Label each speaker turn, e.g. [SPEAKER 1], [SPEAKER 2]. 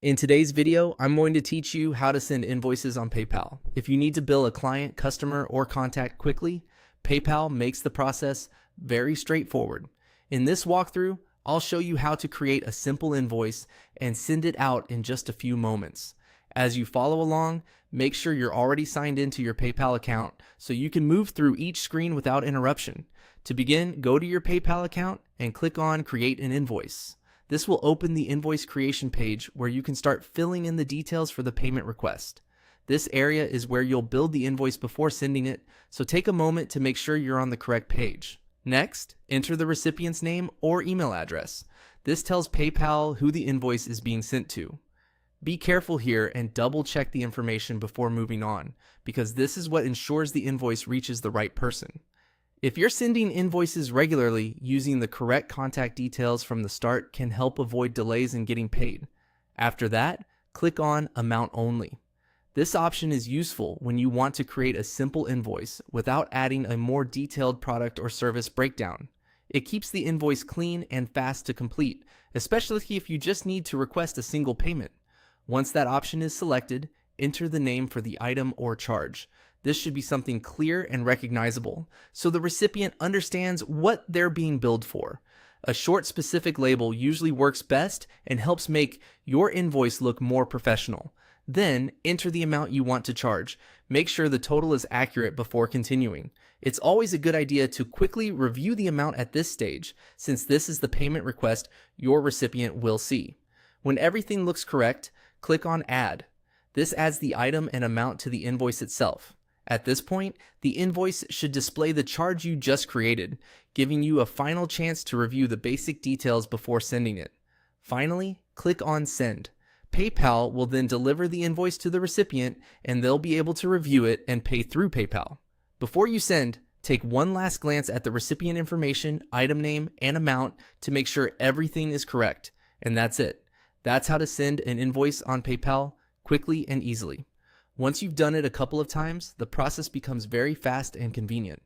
[SPEAKER 1] In today's video, I'm going to teach you how to send invoices on PayPal. If you need to bill a client, customer, or contact quickly, PayPal makes the process very straightforward. In this walkthrough, I'll show you how to create a simple invoice and send it out in just a few moments. As you follow along, make sure you're already signed into your PayPal account so you can move through each screen without interruption. To begin, go to your PayPal account and click on Create an Invoice. This will open the invoice creation page where you can start filling in the details for the payment request. This area is where you'll build the invoice before sending it, so take a moment to make sure you're on the correct page. Next, enter the recipient's name or email address. This tells PayPal who the invoice is being sent to. Be careful here and double check the information before moving on, because this is what ensures the invoice reaches the right person. If you're sending invoices regularly, using the correct contact details from the start can help avoid delays in getting paid. After that, click on Amount Only. This option is useful when you want to create a simple invoice without adding a more detailed product or service breakdown. It keeps the invoice clean and fast to complete, especially if you just need to request a single payment. Once that option is selected, enter the name for the item or charge. This should be something clear and recognizable, so the recipient understands what they're being billed for. A short, specific label usually works best and helps make your invoice look more professional. Then, enter the amount you want to charge. Make sure the total is accurate before continuing. It's always a good idea to quickly review the amount at this stage, since this is the payment request your recipient will see. When everything looks correct, click on Add. This adds the item and amount to the invoice itself. At this point, the invoice should display the charge you just created, giving you a final chance to review the basic details before sending it. Finally, click on Send. PayPal will then deliver the invoice to the recipient, and they'll be able to review it and pay through PayPal. Before you send, take one last glance at the recipient information, item name, and amount to make sure everything is correct. And that's it. That's how to send an invoice on PayPal quickly and easily. Once you've done it a couple of times, the process becomes very fast and convenient.